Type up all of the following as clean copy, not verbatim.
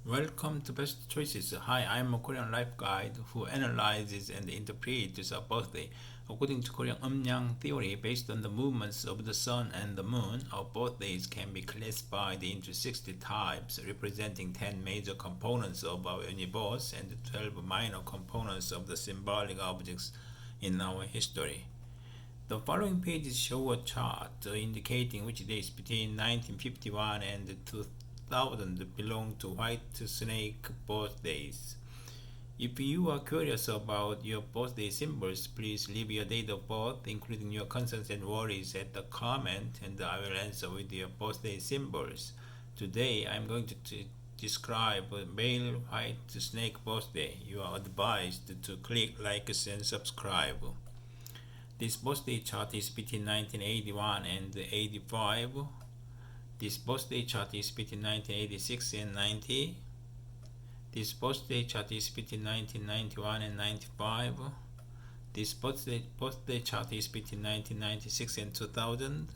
Welcome to Best Choices. Hi, I'm a Korean life guide who analyzes and interprets a birthday. According to Korean Umnyang theory, based on the movements of the sun and the moon, our birthdays can be classified into 60 types, representing 10 major components of our universe and 12 minor components of the symbolic objects in our history. The following pages show a chart indicating which days between 1951 and 2000 belong to White Snake birthdays. If you are curious about your birthday symbols, please leave your date of birth, including your concerns and worries, at the comment, and I will answer with your birthday symbols. Today, I'm going to describe a male white snake birthday. You are advised to click like and subscribe. This birthday chart is between 1981 and 85. This birthday chart is between 1986 and 90. This birthday chart is between 1991 and 95. This birthday chart is between 1996 and 2000.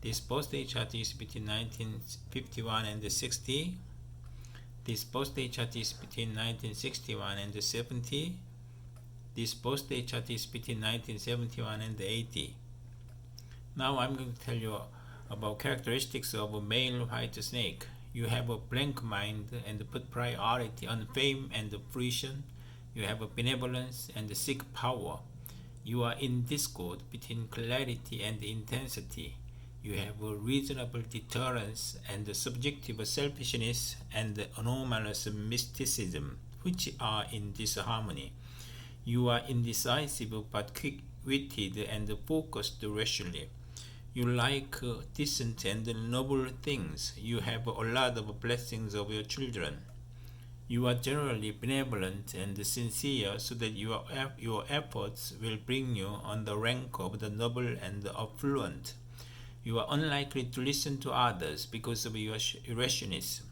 This birthday chart is between 1951 and 60. This birthday chart is between 1961 and 70. This birthday chart is between 1971 and 80. Now I'm going to tell you about characteristics of a male white snake. You have a blank mind and put priority on fame and fruition. You have a benevolence and seek power. You are in discord between clarity and intensity. You have a reasonable deterrence and subjective selfishness and anomalous mysticism, which are in disharmony. You are indecisive but quick-witted and focused rationally. You like decent and noble things. You have a lot of blessings of your children. You are generally benevolent and sincere, so that your efforts will bring you on the rank of the noble and affluent. You are unlikely to listen to others because of your irrationalism.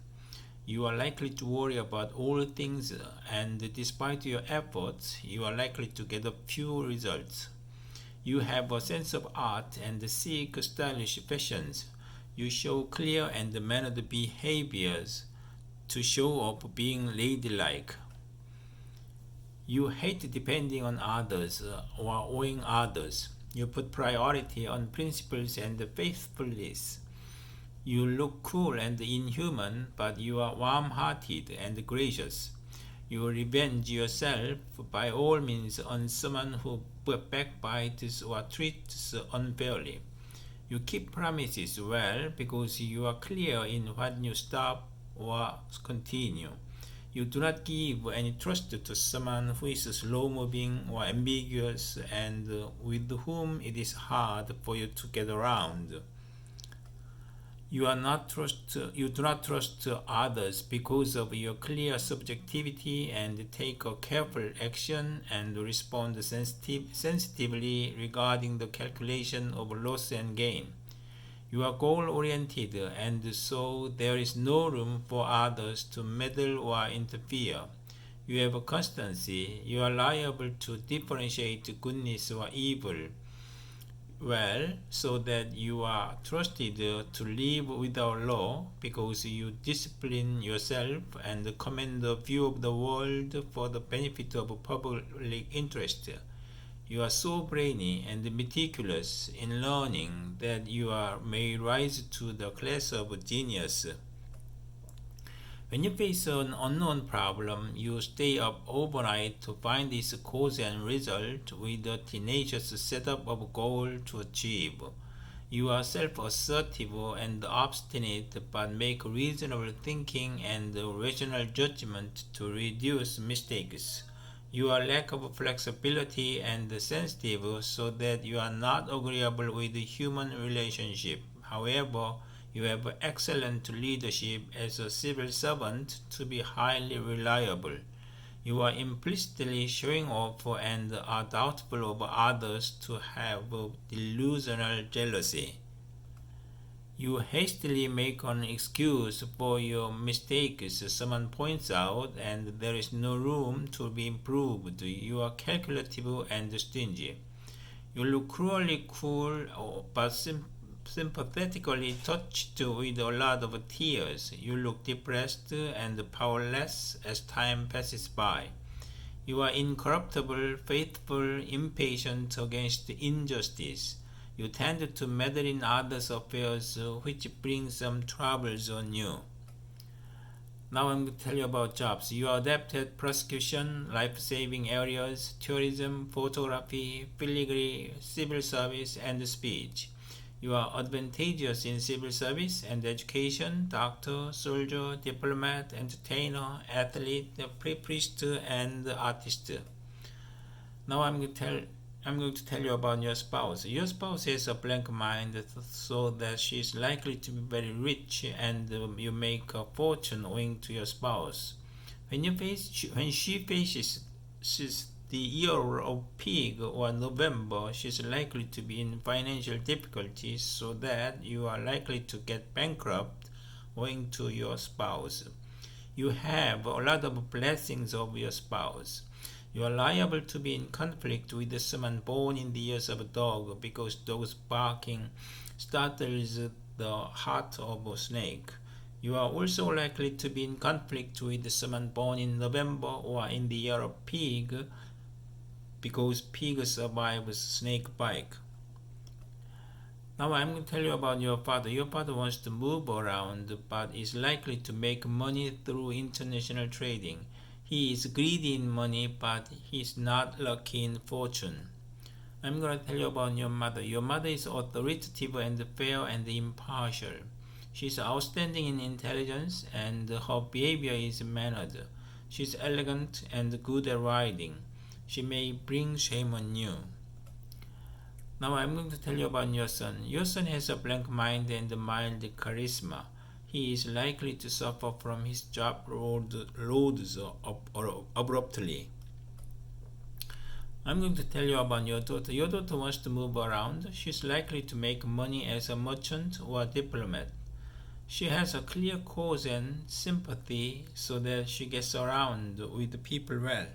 You are likely to worry about all things, and despite your efforts, you are likely to get a few results. You have a sense of art and seek stylish fashions. You show clear and mannered behaviors to show off being ladylike. You hate depending on others or owing others. You put priority on principles and faithfulness. You look cruel and inhuman, but you are warm-hearted and gracious. You revenge yourself by all means on someone who backbites or treats unfairly. You keep promises well because you are clear in what you stop or continue. You do not give any trust to someone who is slow-moving or ambiguous and with whom it is hard for you to get around. You do not trust others because of your clear subjectivity and take a careful action and respond sensitively regarding the calculation of loss and gain. You are goal-oriented, and so there is no room for others to meddle or interfere. You have a constancy. You are liable to differentiate goodness or evil well, so that you are trusted to live without law because you discipline yourself and command a view of the world for the benefit of public interest. You are so brainy and meticulous in learning that may rise to the class of genius. When you face an unknown problem, you stay up overnight to find its cause and result with a tenacious setup of goal to achieve. You are self-assertive and obstinate, but make reasonable thinking and rational judgment to reduce mistakes. You are lack of flexibility and sensitive, so that you are not agreeable with human relationship. However, you have excellent leadership as a civil servant to be highly reliable. You are implicitly showing off and are doubtful of others to have delusional jealousy. You hastily make an excuse for your mistakes someone points out, and there is no room to be improved. You are calculative and stingy. You look cruelly cool but sympathetically touched with a lot of tears. You look depressed and powerless as time passes by. You are incorruptible, faithful, impatient against injustice. You tend to meddle in others' affairs, which brings some troubles on you. Now I'm going to tell you about jobs. You are adept at prosecution, life-saving areas, tourism, photography, filigree, civil service, and speech. You are advantageous in civil service and education, doctor, soldier, diplomat, entertainer, athlete, priest, and artist. Now I'm going to tell you about your spouse. Your spouse has a blank mind, so that she is likely to be very rich, and you make a fortune owing to your spouse. When she faces the year of pig or November, she is likely to be in financial difficulties, so that you are likely to get bankrupt owing to your spouse. You have a lot of blessings of your spouse. You are liable to be in conflict with someone born in the years of a dog, because dogs barking startles the heart of a snake. You are also likely to be in conflict with someone born in November or in the year of pig, because pig survives snake bite. Now I'm going to tell you about your father. Your father wants to move around, but is likely to make money through international trading. He is greedy in money, but he is not lucky in fortune. I'm going to tell you about your mother. Your mother is authoritative and fair and impartial. She is outstanding in intelligence, and her behavior is mannered. She is elegant and good at riding. She may bring shame on you. Now I'm going to tell you about your son. Your son has a blank mind and mild charisma. He is likely to suffer from his job loads abruptly. I'm going to tell you about your daughter. Your daughter wants to move around. She is likely to make money as a merchant or a diplomat. She has a clear cause and sympathy, so that she gets around with people well.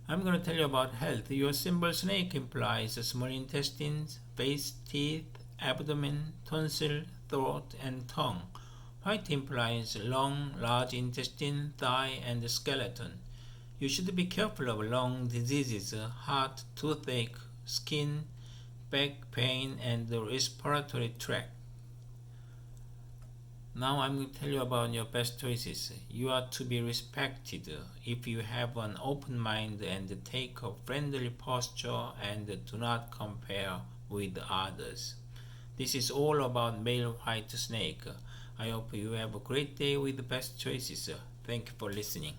I'm going to tell you about health. Your symbol snake implies small intestines, face, teeth, abdomen, tonsil, throat, and tongue. White implies lung, large intestine, thigh, and skeleton. You should be careful of lung diseases, heart, toothache, skin, back pain, and the respiratory tract. Now I'm going to tell you about your best choices. You are to be respected if you have an open mind and take a friendly posture and do not compare with others. This is all about male white snake. I hope you have a great day with the best choices. Thank you for listening.